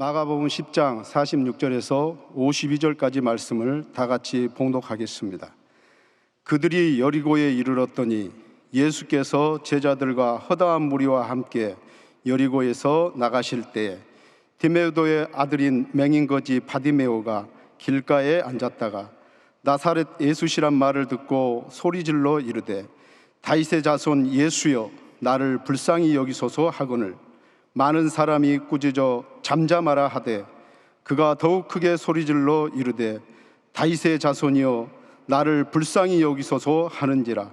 마가복음 10장 46절에서 52절까지 말씀을 다 같이 봉독하겠습니다. 그들이 여리고에 이르렀더니 예수께서 제자들과 허다한 무리와 함께 여리고에서 나가실 때에 디메도의 아들인 맹인거지 바디메오가 길가에 앉았다가 나사렛 예수시란 말을 듣고 소리질러 이르되 다윗의 자손 예수여 나를 불쌍히 여기소서 하거늘 많은 사람이 꾸짖어 잠잠하라 하되 그가 더욱 크게 소리질러 이르되 다윗의 자손이여 나를 불쌍히 여기소서 하는지라.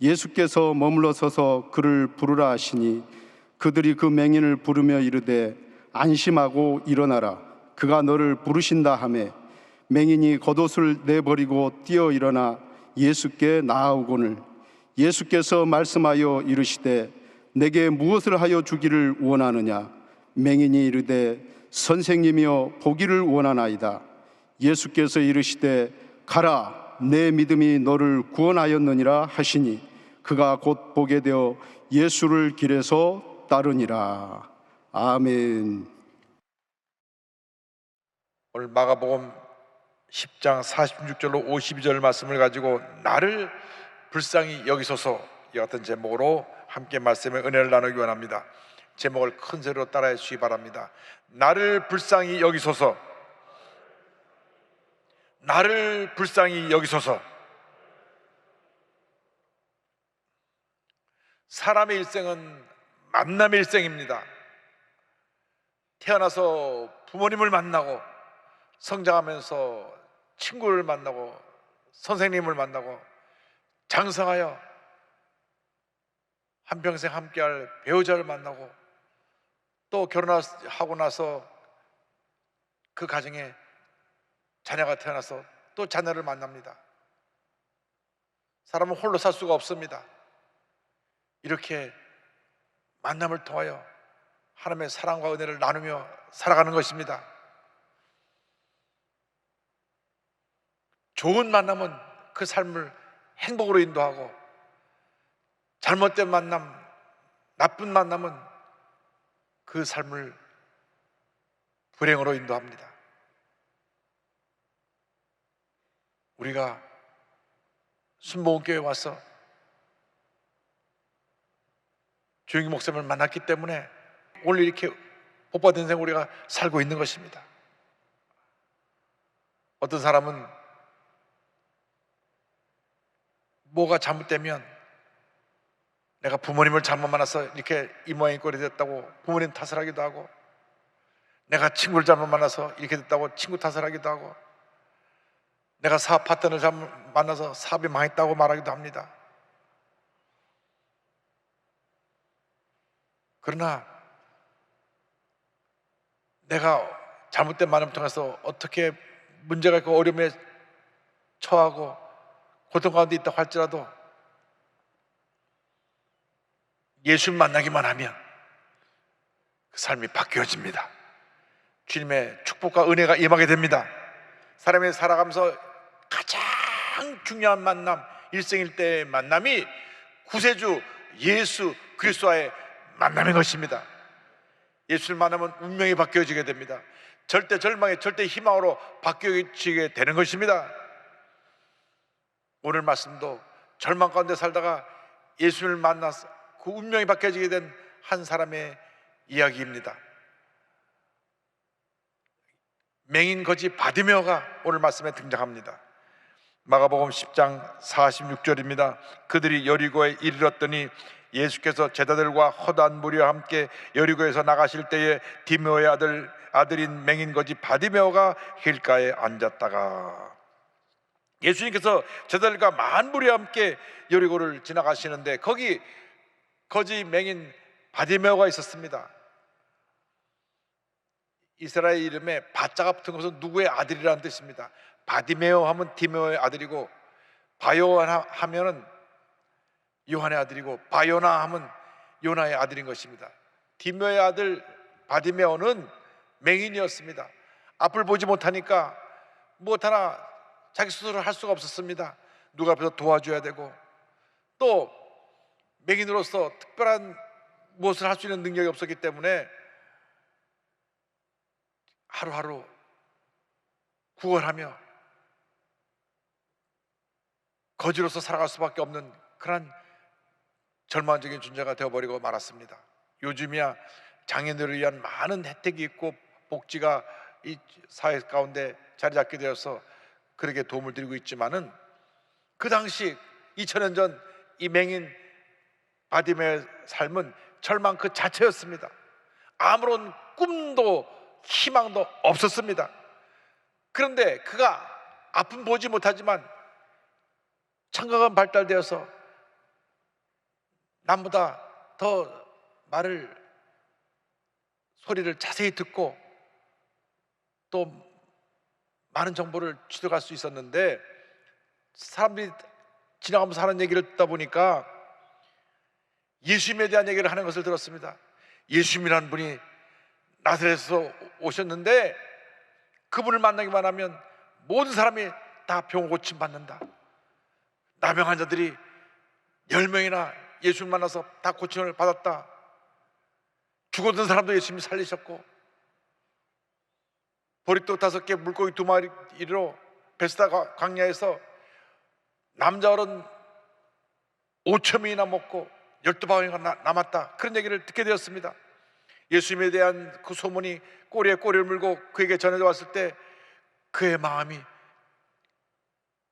예수께서 머물러 서서 그를 부르라 하시니 그들이 그 맹인을 부르며 이르되 안심하고 일어나라 그가 너를 부르신다 하매 맹인이 겉옷을 내버리고 뛰어 일어나 예수께 나아오거늘 예수께서 말씀하여 이르시되 내게 무엇을 하여 주기를 원하느냐. 맹인이 이르되 선생님이여 보기를 원하나이다. 예수께서 이르시되 가라 내 믿음이 너를 구원하였느니라 하시니 그가 곧 보게 되어 예수를 길에서 따르니라. 아멘. 오늘 마가복음 10장 46절로 52절 말씀을 가지고 나를 불쌍히 여기소서 이 같은 제목으로 함께 말씀의 은혜를 나누기 원합니다. 제목을 큰 소리로 따라해 주시기 바랍니다. 나를 불쌍히 여기소서. 나를 불쌍히 여기소서. 사람의 일생은 만남의 일생입니다. 태어나서 부모님을 만나고 성장하면서 친구를 만나고 선생님을 만나고 장성하여 한평생 함께할 배우자를 만나고 또 결혼하고 나서 그 가정에 자녀가 태어나서 또 자녀를 만납니다. 사람은 홀로 살 수가 없습니다. 이렇게 만남을 통하여 하나님의 사랑과 은혜를 나누며 살아가는 것입니다. 좋은 만남은 그 삶을 행복으로 인도하고 잘못된 만남, 나쁜 만남은 그 삶을 불행으로 인도합니다. 우리가 순복음교회에 와서 주영기 목사님을 만났기 때문에 오늘 이렇게 복받은 인생 우리가 살고 있는 것입니다. 어떤 사람은 뭐가 잘못되면 내가 부모님을 잘못 만나서 이렇게 이 모양이 꼴이 됐다고 부모님 탓을 하기도 하고, 내가 친구를 잘못 만나서 이렇게 됐다고 친구 탓을 하기도 하고, 내가 사업 파트너를 잘못 만나서 사업이 망했다고 말하기도 합니다. 그러나 내가 잘못된 만남을 통해서 어떻게 문제가 있고 어려움에 처하고 고통 가운데 있다고 할지라도 예수를 만나기만 하면 그 삶이 바뀌어집니다. 주님의 축복과 은혜가 임하게 됩니다. 사람이 살아가면서 가장 중요한 만남, 일생일대의 만남이 구세주 예수 그리스도와의 만남인 것입니다. 예수를 만나면 운명이 바뀌어지게 됩니다. 절대 절망의 절대 희망으로 바뀌어지게 되는 것입니다. 오늘 말씀도 절망 가운데 살다가 예수를 만나서 그 운명이 바뀌어지게 된 한 사람의 이야기입니다. 맹인 거지 바디메오가 오늘 말씀에 등장합니다. 마가복음 10장 46절입니다. 그들이 여리고에 이르렀더니 예수께서 제자들과 허다한 무리와 함께 여리고에서 나가실 때에 디메오의 아들인 맹인 거지 바디메오가 길가에 앉았다가, 예수님께서 제자들과 많은 무리와 함께 여리고를 지나가시는데 거기 거지 맹인 바디메오가 있었습니다. 이스라엘 이름에 바자가 붙은 것은 누구의 아들이라는 뜻입니다. 바디메오 하면 디메오의 아들이고, 바요나 하면은 요한의 아들이고, 바요나 하면 요나의 아들인 것입니다. 디메오의 아들 바디메오는 맹인이었습니다. 앞을 보지 못하니까 무엇 하나 자기 스스로 할 수가 없었습니다. 누가 앞에서 도와줘야 되고, 또 맹인으로서 특별한 무엇을 할 수 있는 능력이 없었기 때문에 하루하루 구걸하며 거지로서 살아갈 수밖에 없는 그런 절망적인 존재가 되어버리고 말았습니다. 요즘이야 장애인들을 위한 많은 혜택이 있고 복지가 이 사회 가운데 자리 잡게 되어서 그렇게 도움을 드리고 있지만은, 그 당시 2000년 전 이 맹인 바디메오의 삶은 절망 그 자체였습니다. 아무런 꿈도 희망도 없었습니다. 그런데 그가 앞은 보지 못하지만 청각은 발달되어서 남보다 더 소리를 자세히 듣고 또 많은 정보를 취득할 수 있었는데, 사람들이 지나가면서 하는 얘기를 듣다 보니까 예수님에 대한 얘기를 하는 것을 들었습니다. 예수님이라는 분이 나사렛에서 오셨는데 그분을 만나기만 하면 모든 사람이 다 병 고침 받는다. 나병 환자들이 10명이나 예수를 만나서 다 고침을 받았다. 죽었던 사람도 예수님이 살리셨고, 보리떡 5개 물고기 2마리로 베스다 광야에서 남자 어른 5,000명이나 먹고 12바구니가 남았다. 그런 얘기를 듣게 되었습니다. 예수님에 대한 그 소문이 꼬리에 꼬리를 물고 그에게 전해져 왔을 때 그의 마음이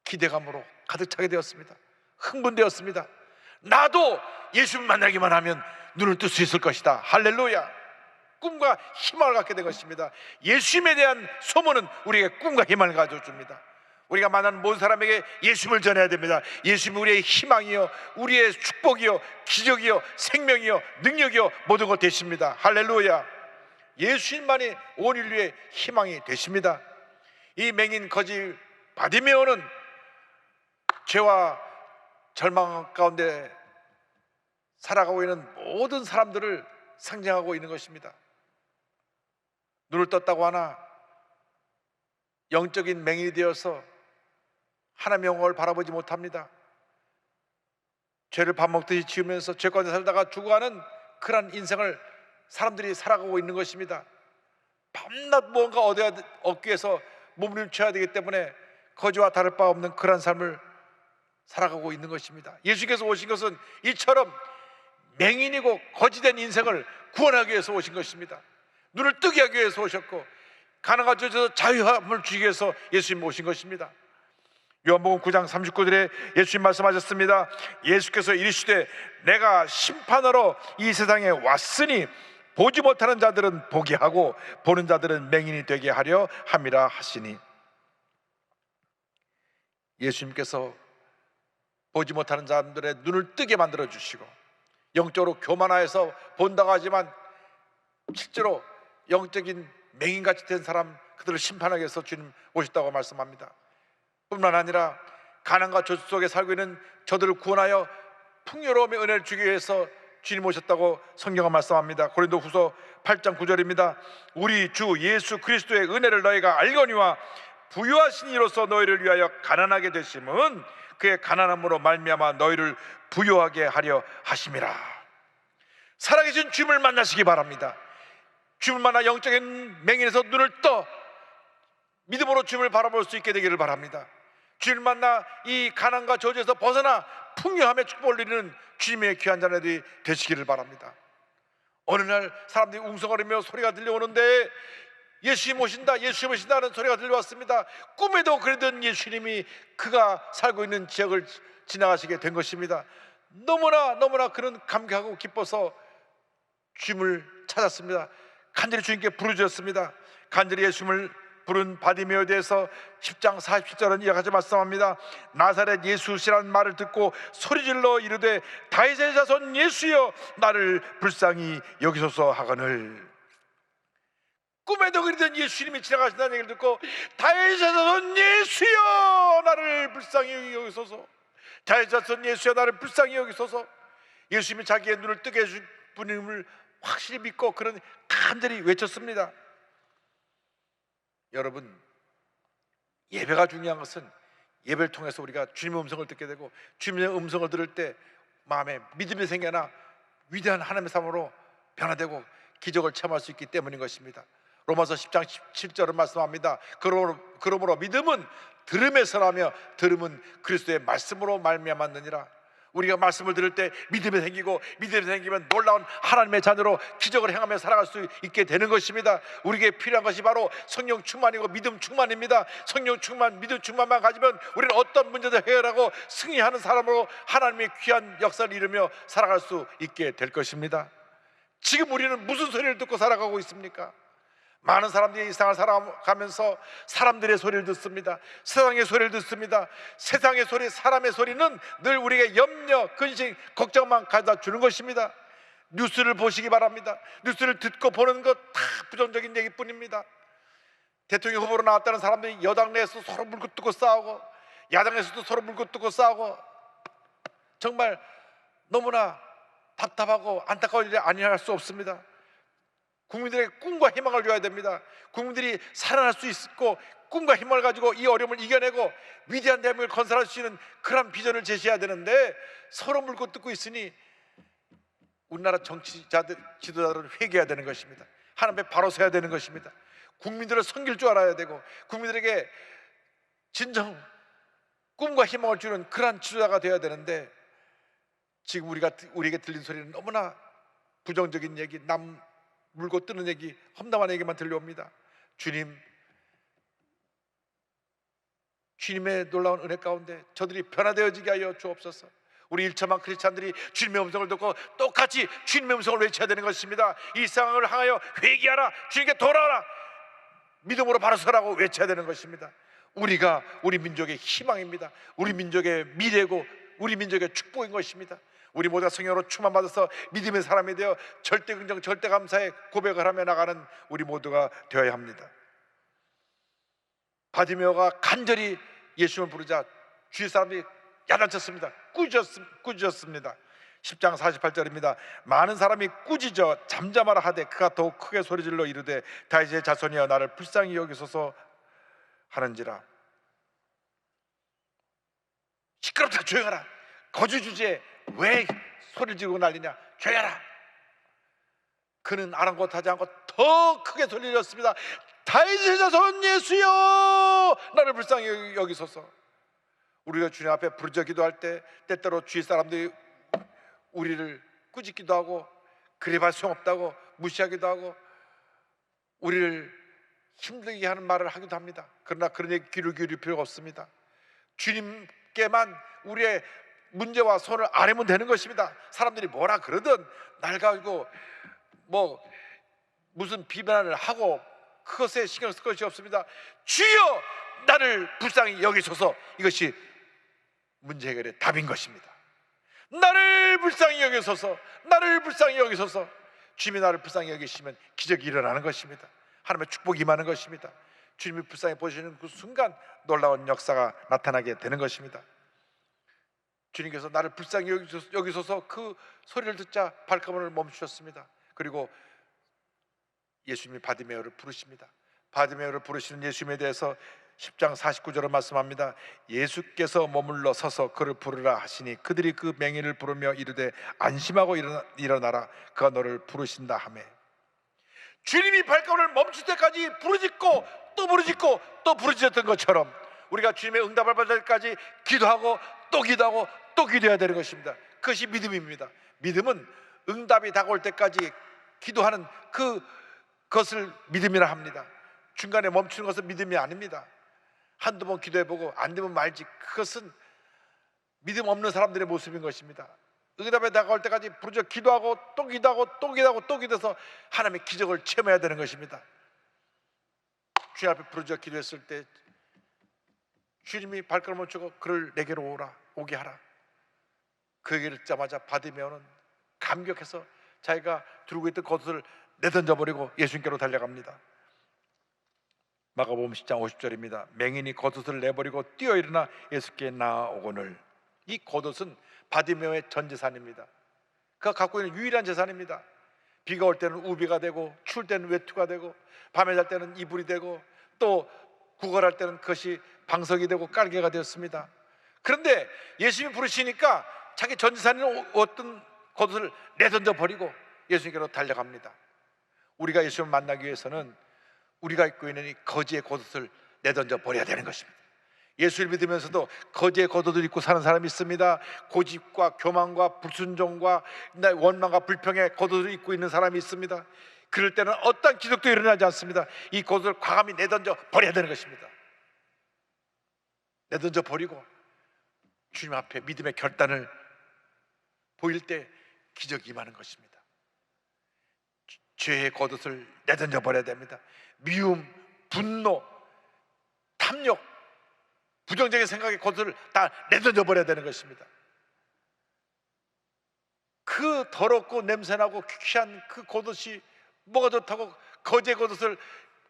기대감으로 가득 차게 되었습니다. 흥분되었습니다. 나도 예수님 만나기만 하면 눈을 뜰 수 있을 것이다. 할렐루야. 꿈과 희망을 갖게 된 것입니다. 예수님에 대한 소문은 우리에게 꿈과 희망을 가져줍니다. 우리가 만나는 모든 사람에게 예수님을 전해야 됩니다. 예수님은 우리의 희망이요, 우리의 축복이요, 기적이요, 생명이요, 능력이요, 모든 것 되십니다. 할렐루야. 예수님만이 온 인류의 희망이 되십니다. 이 맹인 거지 바디메오는 죄와 절망 가운데 살아가고 있는 모든 사람들을 상징하고 있는 것입니다. 눈을 떴다고 하나 영적인 맹인이 되어서 하나님의 영광을 바라보지 못합니다. 죄를 밥 먹듯이 지으면서 죄 가운데 살다가 죽어가는 그런 인생을 사람들이 살아가고 있는 것입니다. 밤낮 무언가 얻기 위해서 몸부림쳐야 되기 때문에 거지와 다를 바 없는 그런 삶을 살아가고 있는 것입니다. 예수께서 오신 것은 이처럼 맹인이고 거지된 인생을 구원하기 위해서 오신 것입니다. 눈을 뜨게 하기 위해서 오셨고, 가난한 자에서 자유함을 주기 위해서 예수님 오신 것입니다. 요한복음 9장 39절에 예수님 말씀하셨습니다. 예수께서 이르시되 내가 심판하러 이 세상에 왔으니 보지 못하는 자들은 보게 하고 보는 자들은 맹인이 되게 하려 함이라 하시니, 예수님께서 보지 못하는 사람들의 눈을 뜨게 만들어 주시고 영적으로 교만하여서 본다고 하지만 실제로 영적인 맹인같이 된 사람, 그들을 심판하기 위해서 주님 오셨다고 말씀합니다. 뿐만 아니라 가난과 저주 속에 살고 있는 저들을 구원하여 풍요로움의 은혜를 주기 위해서 주님 오셨다고 성경은 말씀합니다. 고린도후서 8장 9절입니다. 우리 주 예수 그리스도의 은혜를 너희가 알거니와 부유하신 이로서 너희를 위하여 가난하게 되심은 그의 가난함으로 말미암아 너희를 부유하게 하려 하심이라. 살아계신 주님을 만나시기 바랍니다. 주님을 만나 영적인 맹인에서 눈을 떠 믿음으로 주님을 바라볼 수 있게 되기를 바랍니다. 주님을 만나 이 가난과 저주에서 벗어나 풍요함의 축복을 누리는 주님의 귀한 자녀들이 되시기를 바랍니다. 어느 날 사람들이 웅성거리며 소리가 들려오는데 예수님 오신다, 예수님 오신다 하는 소리가 들려왔습니다. 꿈에도 그러던 예수님이 그가 살고 있는 지역을 지나가시게 된 것입니다. 너무나 그는 감격하고 기뻐서 주님을 찾았습니다. 간절히 주님께 부르짖었습니다. 간절히 예수님을 부른 바디메오에 대해서 10장 47절은 이와 같이 말씀합니다. 나사렛 예수시라는 말을 듣고 소리질러 이르되 다윗의 자손 예수여 나를 불쌍히 여기소서 하거늘. 꿈에도 그리던 예수님이 지나가신다는 얘기를 듣고 다윗의 자손 예수여 나를 불쌍히 여기소서, 다윗의 자손 예수여 나를 불쌍히 여기소서. 예수님이 자기의 눈을 뜨게 해준 분임을 확실히 믿고 그런 간절히 외쳤습니다. 여러분, 예배가 중요한 것은 예배를 통해서 우리가 주님의 음성을 듣게 되고 주님의 음성을 들을 때 마음에 믿음이 생겨나 위대한 하나님의 삶으로 변화되고 기적을 체험할 수 있기 때문인 것입니다. 로마서 10장 17절은 말씀합니다. 그러므로 믿음은 들음에서 나며 들음은 그리스도의 말씀으로 말미암았느니라. 우리가 말씀을 들을 때 믿음이 생기고, 믿음이 생기면 놀라운 하나님의 자녀로 기적을 행하며 살아갈 수 있게 되는 것입니다. 우리에게 필요한 것이 바로 성령 충만이고 믿음 충만입니다. 성령 충만, 믿음 충만만 가지면 우리는 어떤 문제도 해결하고 승리하는 사람으로 하나님의 귀한 역사를 이루며 살아갈 수 있게 될 것입니다. 지금 우리는 무슨 소리를 듣고 살아가고 있습니까? 많은 사람들이 이 세상을 살아가면서 사람들의 소리를 듣습니다. 세상의 소리를 듣습니다. 세상의 소리, 사람의 소리는 늘 우리에게 염려, 근심, 걱정만 가져다 주는 것입니다. 뉴스를 보시기 바랍니다. 뉴스를 듣고 보는 것 다 부정적인 얘기뿐입니다. 대통령 후보로 나왔다는 사람들이 여당 내에서 서로 물고 뜯고 싸우고, 야당에서도 서로 물고 뜯고 싸우고, 정말 너무나 답답하고 안타까운 일이 아니할 수 없습니다. 국민들에게 꿈과 희망을 줘야 됩니다. 국민들이 살아날 수 있고 꿈과 희망을 가지고 이 어려움을 이겨내고 위대한 대한민국을 건설할 수 있는 그런 비전을 제시해야 되는데, 서로 물고 뜯고 있으니 우리나라 정치자들, 지도자들은 회개해야 되는 것입니다. 하나님 앞에 바로 서야 되는 것입니다. 국민들을 섬길 줄 알아야 되고, 국민들에게 진정 꿈과 희망을 주는 그러한 지도자가 되어야 되는데, 지금 우리에게 들린 소리는 너무나 부정적인 얘기, 남 물고 뜨는 얘기, 험담한 얘기만 들려옵니다. 주님의 놀라운 은혜 가운데 저들이 변화되어지게 하여 주옵소서. 우리 일처만 크리스찬들이 주님의 음성을 듣고 똑같이 주님의 음성을 외쳐야 되는 것입니다. 이 상황을 향하여 회개하라, 주님께 돌아와라, 믿음으로 바로 서라고 외쳐야 되는 것입니다. 우리가 우리 민족의 희망입니다. 우리 민족의 미래고 우리 민족의 축복인 것입니다. 우리 모두가 성령으로 충만받아서 믿음의 사람이 되어 절대 긍정, 절대 감사의 고백을 하며 나가는 우리 모두가 되어야 합니다. 바디메오가 간절히 예수님을 부르자 주위 사람들이 야단쳤습니다. 꾸짖었습니다. 10장 48절입니다. 많은 사람이 꾸짖어 잠잠하라 하되 그가 더욱 크게 소리질러 이르되 다윗의 자손이여 나를 불쌍히 여기소서 하는지라. 시끄럽다, 조용하라. 거주 주제에 왜 소리를 지르고 난리냐, 조용하라. 그는 아랑곳하지 않고 더 크게 소리질렀습니다. 다윗의 자손 예수여 나를 불쌍히 여기소서. 우리가 주님 앞에 부르짖어 기도할 때 때때로 주위 사람들이 우리를 꾸짖기도 하고 그래봐야 소용없다고 무시하기도 하고 우리를 힘들게 하는 말을 하기도 합니다. 그러나 그런 얘기 귀를 기울일 필요가 없습니다. 주님께만 우리의 문제와 손을 아뢰면 되는 것입니다. 사람들이 뭐라 그러든 날 가지고 무슨 비난을 하고 그것에 신경 쓸 것이 없습니다. 주여 나를 불쌍히 여기소서. 이것이 문제 해결의 답인 것입니다. 나를 불쌍히 여기소서, 나를 불쌍히 여기소서. 주님이 나를 불쌍히 여기시면 기적이 일어나는 것입니다. 하나님의 축복이 임하는 것입니다. 주님이 불쌍히 보시는 그 순간 놀라운 역사가 나타나게 되는 것입니다. 주님께서 나를 불쌍히 여기소서 그 소리를 듣자 발걸음을 멈추셨습니다. 그리고 예수님이 바디메오를 부르십니다. 바디메오를 부르시는 예수님에 대해서 10장 49절을 말씀합니다. 예수께서 머물러 서서 그를 부르라 하시니 그들이 그 맹인을 부르며 이르되 안심하고 일어나라 그가 너를 부르신다 하며, 주님이 발걸음을 멈출 때까지 부르짖고 또 부르짖고 또 부르짖었던 것처럼 우리가 주님의 응답을 받을 때까지 기도하고 또 기도하고 또 기도해야 되는 것입니다. 그것이 믿음입니다. 믿음은 응답이 다가올 때까지 기도하는 그것을 믿음이라 합니다. 중간에 멈추는 것은 믿음이 아닙니다. 한두 번 기도해보고 안 되면 말지, 그것은 믿음 없는 사람들의 모습인 것입니다. 응답에 다가올 때까지 부르짖어 기도하고 또 기도하고 또 기도하고 또 기도해서 하나님의 기적을 체험해야 되는 것입니다. 주님 앞에 부르짖어 기도했을 때 주님이 발걸음 멈추고 그를 내게로 오게 하라. 그 얘기를 듣자마자 바디메오는 감격해서 자기가 들고 있던 겉옷을 내던져버리고 예수님께로 달려갑니다. 마가복음 10장 50절입니다. 맹인이 겉옷을 내버리고 뛰어 일어나 예수께 나아오거늘. 이 겉옷은 바디메오의 전 재산입니다. 그가 갖고 있는 유일한 재산입니다. 비가 올 때는 우비가 되고 추울 때는 외투가 되고 밤에 잘 때는 이불이 되고 또 구걸할 때는 그것이 방석이 되고 깔개가 되었습니다. 그런데 예수님이 부르시니까 자기 전 재산인 어떤 겉옷을 내던져 버리고 예수님께로 달려갑니다. 우리가 예수님을 만나기 위해서는 우리가 입고 있는 이 거지의 겉옷을 내던져 버려야 되는 것입니다. 예수를 믿으면서도 거지의 겉옷을 입고 사는 사람이 있습니다. 고집과 교만과 불순종과 원망과 불평의 겉옷을 입고 있는 사람이 있습니다. 그럴 때는 어떠한 기적도 일어나지 않습니다. 이 겉옷을 과감히 내던져 버려야 되는 것입니다. 내던져 버리고 주님 앞에 믿음의 결단을 보일 때 기적이 임하는 것입니다. 죄의 겉옷을 내던져 버려야 됩니다. 미움, 분노, 탐욕, 부정적인 생각의 겉옷을 다 내던져 버려야 되는 것입니다. 그 더럽고 냄새나고 귀한 그 겉옷이 뭐가 좋다고 거지의 겉옷을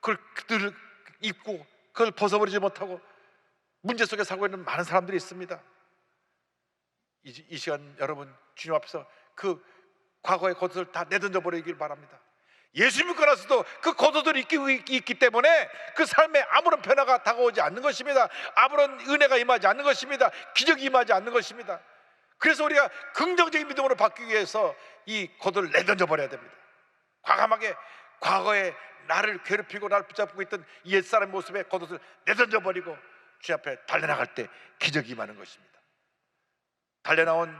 그들 입고 그걸 벗어버리지 못하고 문제 속에 살고 있는 많은 사람들이 있습니다. 이 시간 여러분 주님 앞에서 그 과거의 겉옷을 다 내던져 버리길 바랍니다. 예수 믿고 나서도 그 겉옷을 입고 있기 때문에 그 삶에 아무런 변화가 다가오지 않는 것입니다. 아무런 은혜가 임하지 않는 것입니다. 기적이 임하지 않는 것입니다. 그래서 우리가 긍정적인 믿음으로 바뀌기 위해서 이 겉옷을 내던져 버려야 됩니다. 과감하게 과거에 나를 괴롭히고 나를 붙잡고 있던 옛사람의 모습에 겉옷을 내던져 버리고 주 앞에 달려나갈 때 기적이 임하는 것입니다. 달려나온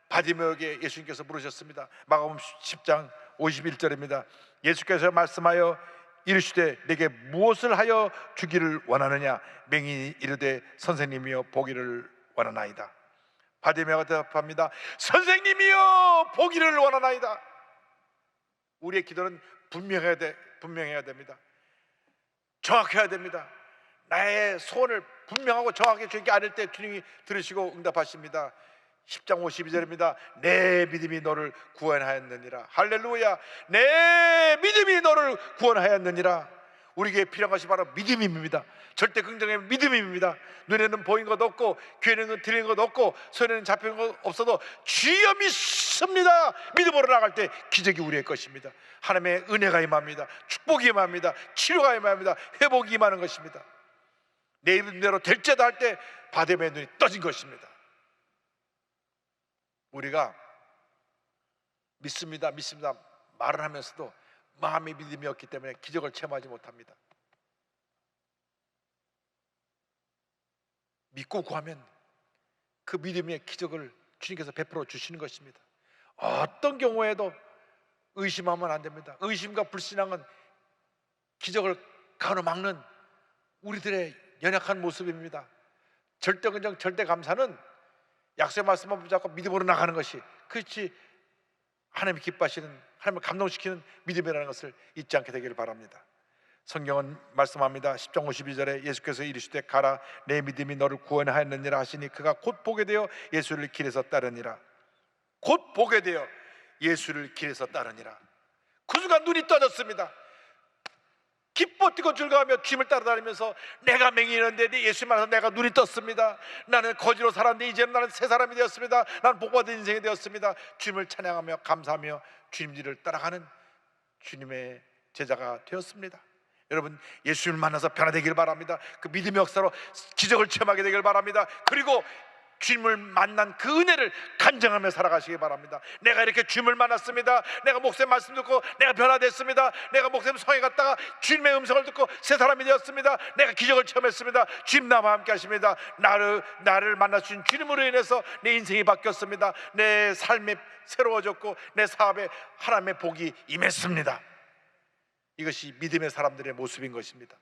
바디메오에게 예수님께서 물으셨습니다. 마가복음 10장 51절입니다. 예수께서 말씀하여 이르시되 내게 무엇을 하여 주기를 원하느냐? 맹인이 이르되 선생님이여 보기를 원하나이다. 바디메오가 대답합니다. 선생님이여 보기를 원하나이다. 우리의 기도는 분명해야 됩니다. 정확해야 됩니다. 나의 소원을 분명하고 정확하게 주님께 아뢰 때 주님이 들으시고 응답하십니다. 10장 52절입니다. 내 믿음이 너를 구원하였느니라. 할렐루야. 내 믿음이 너를 구원하였느니라. 우리에게 필요한 것이 바로 믿음입니다. 절대 긍정의 믿음입니다. 눈에는 보인 것 없고 귀에는 들리는 것 없고 손에는 잡히는 것 없어도 주여 믿습니다. 믿음으로 나갈 때 기적이 우리의 것입니다. 하나님의 은혜가 임합니다. 축복이 임합니다. 치료가 임합니다. 회복이 임하는 것입니다. 내 이름대로 될지다 할 때 바디메오의 눈이 떠진 것입니다. 우리가 믿습니다 말을 하면서도 마음의 믿음이 없기 때문에 기적을 체험하지 못합니다. 믿고 구하면 그 믿음의 기적을 주님께서 베풀어 주시는 것입니다. 어떤 경우에도 의심하면 안 됩니다. 의심과 불신앙은 기적을 가로막는 우리들의 연약한 모습입니다. 절대긍정, 절대감사는 약속의 말씀만 붙잡고 믿음으로 나가는 것이 그렇지 하나님이 기뻐하시는, 하나님을 감동시키는 믿음이라는 것을 잊지 않게 되기를 바랍니다. 성경은 말씀합니다. 10장 52절에 예수께서 이르시되 가라 내 믿음이 너를 구원하였느니라 하시니 그가 곧 보게 되어 예수를 길에서 따르니라. 곧 보게 되어 예수를 길에서 따르니라. 그 순간 눈이 떠졌습니다. 기뻐 뛰고 즐거워하며 주님을 따라다니면서 내가 맹인이었는데 예수님 안에서 내가 눈이 떴습니다. 나는 거지로 살았는데 이제는 나는 새 사람이 되었습니다. 나는 복받은 인생이 되었습니다. 주님을 찬양하며 감사하며 주님 뒤를 따라가는 주님의 제자가 되었습니다. 여러분 예수님을 만나서 변화되기를 바랍니다. 그 믿음의 역사로 기적을 체험하게 되기를 바랍니다. 그리고 주님을 만난 그 은혜를 간증하며 살아가시기 바랍니다. 내가 이렇게 주님을 만났습니다. 내가 목사님 말씀 듣고 내가 변화됐습니다. 내가 목사님 성에 갔다가 주님의 음성을 듣고 새 사람이 되었습니다. 내가 기적을 체험했습니다. 주님 나와 함께 하십니다. 나를 만나주신 주님으로 인해서 내 인생이 바뀌었습니다. 내 삶이 새로워졌고 내 사업에 하나님의 복이 임했습니다. 이것이 믿음의 사람들의 모습인 것입니다.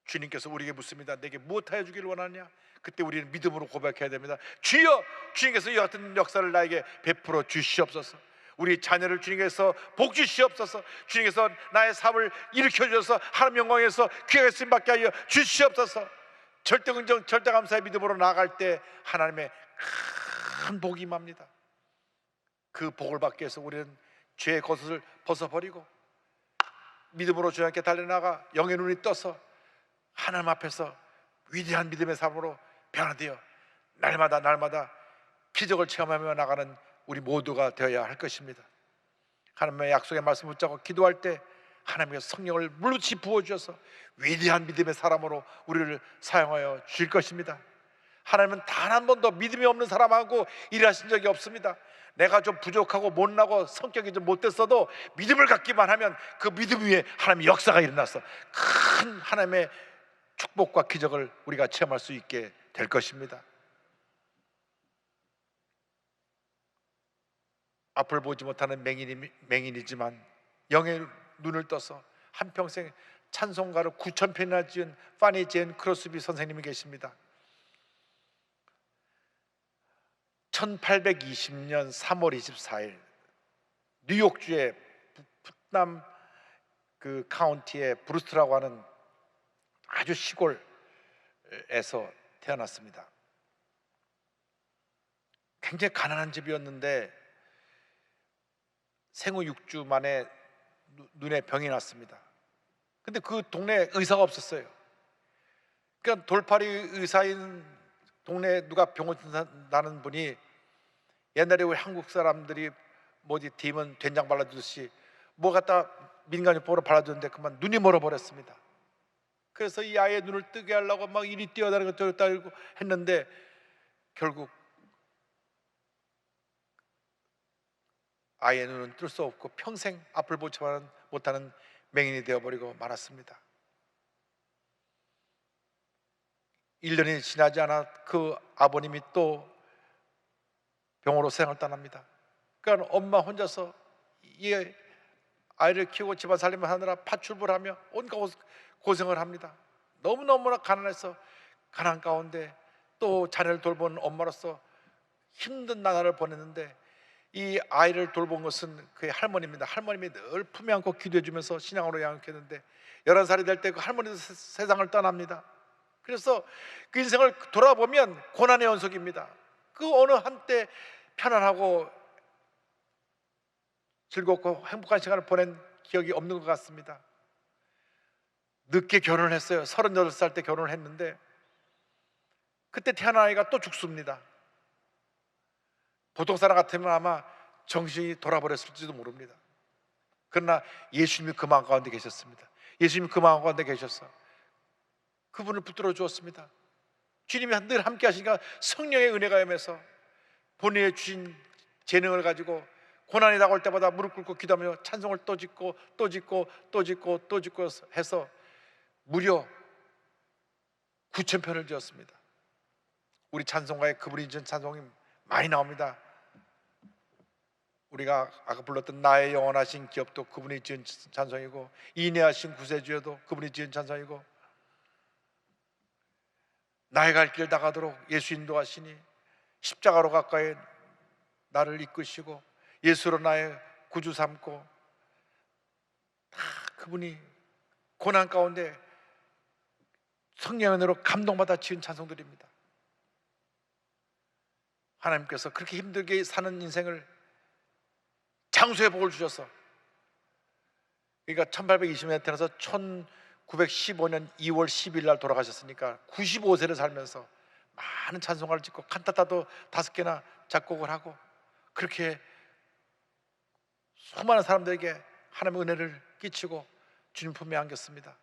주님께서 우리에게 묻습니다. 내게 무엇하여 주기를 원하느냐? 그때 우리는 믿음으로 고백해야 됩니다. 주여, 주님께서 이 같은 역사를 나에게 베풀어 주시옵소서. 우리 자녀를 주님께서 복 주시옵소서. 주님께서 나의 삶을 일으켜 주셔서 하나님 영광에서 귀하게 쓰임받게 하여 주시옵소서. 절대긍정 절대감사의 믿음으로 나아갈 때 하나님의 큰 복이 임합니다. 그 복을 받기 위해서 우리는 죄의 겉옷을 벗어버리고 믿음으로 주님께 달려나가 영의 눈이 떠서 하나님 앞에서 위대한 믿음의 삶으로 변화되어 날마다 기적을 체험하며 나가는 우리 모두가 되어야 할 것입니다. 하나님의 약속의 말씀을 붙잡고 기도할 때 하나님께서 성령을 물같이 부어주셔서 위대한 믿음의 사람으로 우리를 사용하여 주실 것입니다. 하나님은 단 한 번도 믿음이 없는 사람하고 일하신 적이 없습니다. 내가 좀 부족하고 못나고 성격이 좀 못됐어도 믿음을 갖기만 하면 그 믿음 위에 하나님의 역사가 일어나서 큰 하나님의 축복과 기적을 우리가 체험할 수 있게 될 것입니다. 앞을 보지 못하는 맹인이지만 영의 눈을 떠서 한평생 찬송가를 9,000편이나 지은 파니 제인 크로스비 선생님이 계십니다. 1820년 3월 24일 뉴욕주의 풋남 그 카운티의 브루스트라고 하는 아주 시골에서 태어났습니다. 굉장히 가난한 집이었는데 생후 6주 만에 눈에 병이 났습니다. 근데 그 동네에 의사가 없었어요. 그러니까 돌팔이 의사인 동네에 누가 병원 나는 분이 옛날에 우리 한국 사람들이 뭐지 디면 된장 발라주듯이 뭐 갖다 민간요법으로 발라줬는데 그만 눈이 멀어버렸습니다. 그래서 이 아이의 눈을 뜨게 하려고 막 이리 뛰어다니고 저리 뛰고 했는데 결국 아이의 눈은 뜰 수 없고 평생 앞을 보지 못하는 맹인이 되어버리고 말았습니다. 1년이 지나지 않아 그 아버님이 또 병으로 세상을 떠납니다. 그러니까 엄마 혼자서 이 아이를 키우고 집안 살림을 하느라 파출부를 하며 온갖 고생을 합니다. 너무너무나 가난해서 가난 가운데 또 자녀를 돌보는 엄마로서 힘든 나날을 보냈는데 이 아이를 돌본 것은 그의 할머니입니다. 할머님이 늘 품에 안고 기도해 주면서 신앙으로 양육했는데 11살이 될 때 그 할머니도 세상을 떠납니다. 그래서 그 인생을 돌아보면 고난의 연속입니다. 그 어느 한때 편안하고 즐겁고 행복한 시간을 보낸 기억이 없는 것 같습니다. 늦게 결혼을 했어요. 38살 때 결혼을 했는데 그때 태어난 아이가 또 죽습니다. 보통 사람 같으면 아마 정신이 돌아버렸을지도 모릅니다. 그러나 예수님이 그 마음 가운데 계셨습니다. 예수님이 그 마음 가운데 계셔서 그분을 붙들어 주었습니다. 주님이 늘 함께 하시니까 성령의 은혜가 임해서 본인의 주신 재능을 가지고 고난이 다가올 때마다 무릎 꿇고 기도하며 찬송을 또 짓고 또 짓고 또 짓고 또 짓고 해서 무려 9,000편을 지었습니다. 우리 찬송가에 그분이 지은 찬송이 많이 나옵니다. 우리가 아까 불렀던 나의 영원하신 기업도 그분이 지은 찬송이고 인내하신 구세주여도 그분이 지은 찬송이고 나의 갈 길 다가도록 예수 인도하시니 십자가로 가까이 나를 이끄시고 예수로 나의 구주 삼고 다 그분이 고난 가운데 성령의 은혜로 감동받아 지은 찬송들입니다. 하나님께서 그렇게 힘들게 사는 인생을 장수의 복을 주셔서 그러니까 1820년에 태어나서 1915년 2월 10일 날 돌아가셨으니까 95세를 살면서 많은 찬송가를 짓고 칸타타도 5개나 작곡을 하고 그렇게 수많은 사람들에게 하나님의 은혜를 끼치고 주님 품에 안겼습니다.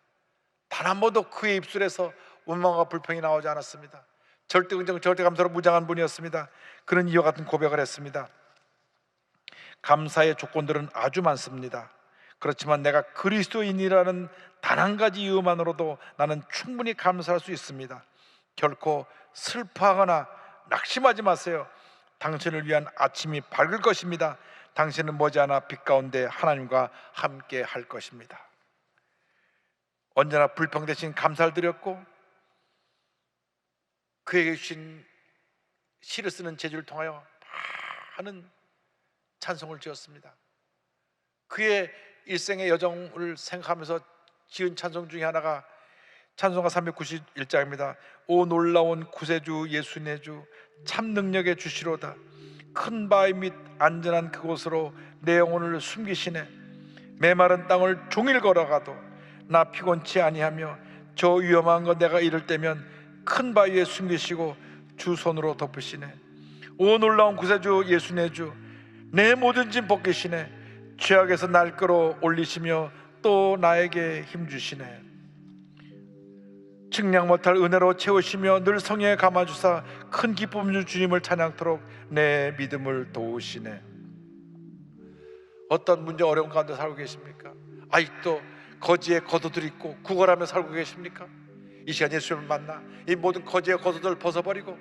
단 한 번도 그의 입술에서 원망과 불평이 나오지 않았습니다. 절대 긍정, 절대 감사로 무장한 분이었습니다. 그런 이와 같은 고백을 했습니다. 감사의 조건들은 아주 많습니다. 그렇지만 내가 그리스도인이라는 단 한 가지 이유만으로도 나는 충분히 감사할 수 있습니다. 결코 슬퍼하거나 낙심하지 마세요. 당신을 위한 아침이 밝을 것입니다. 당신은 머지않아 빛 가운데 하나님과 함께 할 것입니다. 언제나 불평 대신 감사를 드렸고 그에게 주신 시를 쓰는 재주를 통하여 많은 찬송을 지었습니다. 그의 일생의 여정을 생각하면서 지은 찬송 중에 하나가 찬송가 391장입니다. 오 놀라운 구세주 예수 내 주 참 능력의 주시로다. 큰 바위 밑 안전한 그곳으로 내 영혼을 숨기시네. 메마른 땅을 종일 걸어가도 나 피곤치 아니하며 저 위험한 거 내가 이를 때면 큰 바위에 숨기시고 주 손으로 덮으시네. 오 놀라운 구세주 예수 내 주 내 모든 짐 벗기시네. 죄악에서 날 끌어 올리시며 또 나에게 힘 주시네. 측량 못할 은혜로 채우시며 늘 성령에 감아주사 큰 기쁨 주 주님을 찬양토록 내 믿음을 도우시네. 어떤 문제 어려운 가운데 살고 계십니까? 아직도 거지의 겉옷을 입고 구걸하며 살고 계십니까? 이 시간 예수님을 만나 이 모든 거지의 겉옷을 벗어버리고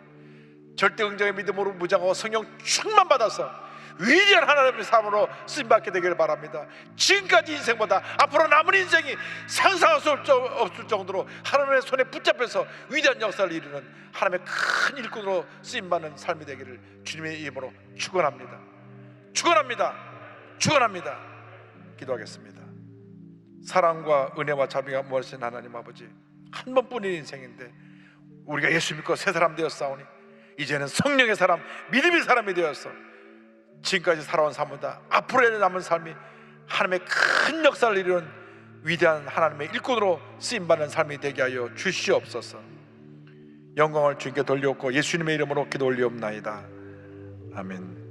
절대 긍정의 믿음으로 무장하고 성령 충만 받아서 위대한 하나님의 삶으로 쓰임받게 되기를 바랍니다. 지금까지 인생보다 앞으로 남은 인생이 상상할 수 없을 정도로 하나님의 손에 붙잡혀서 위대한 역사를 이루는 하나님의 큰 일꾼으로 쓰임받는 삶이 되기를 주님의 이름으로 축원합니다. 축원합니다. 축원합니다. 기도하겠습니다. 사랑과 은혜와 자비가 무엇이신 하나님 아버지, 한 번뿐인 인생인데 우리가 예수 믿고 새 사람 되었사오니 이제는 성령의 사람, 믿음의 사람이 되어서 지금까지 살아온 삶보다 앞으로 남은 삶이 하나님의 큰 역사를 이루는 위대한 하나님의 일꾼으로 쓰임받는 삶이 되게 하여 주시옵소서. 영광을 주님께 돌려옵고 예수님의 이름으로 기도 올리옵나이다. 아멘.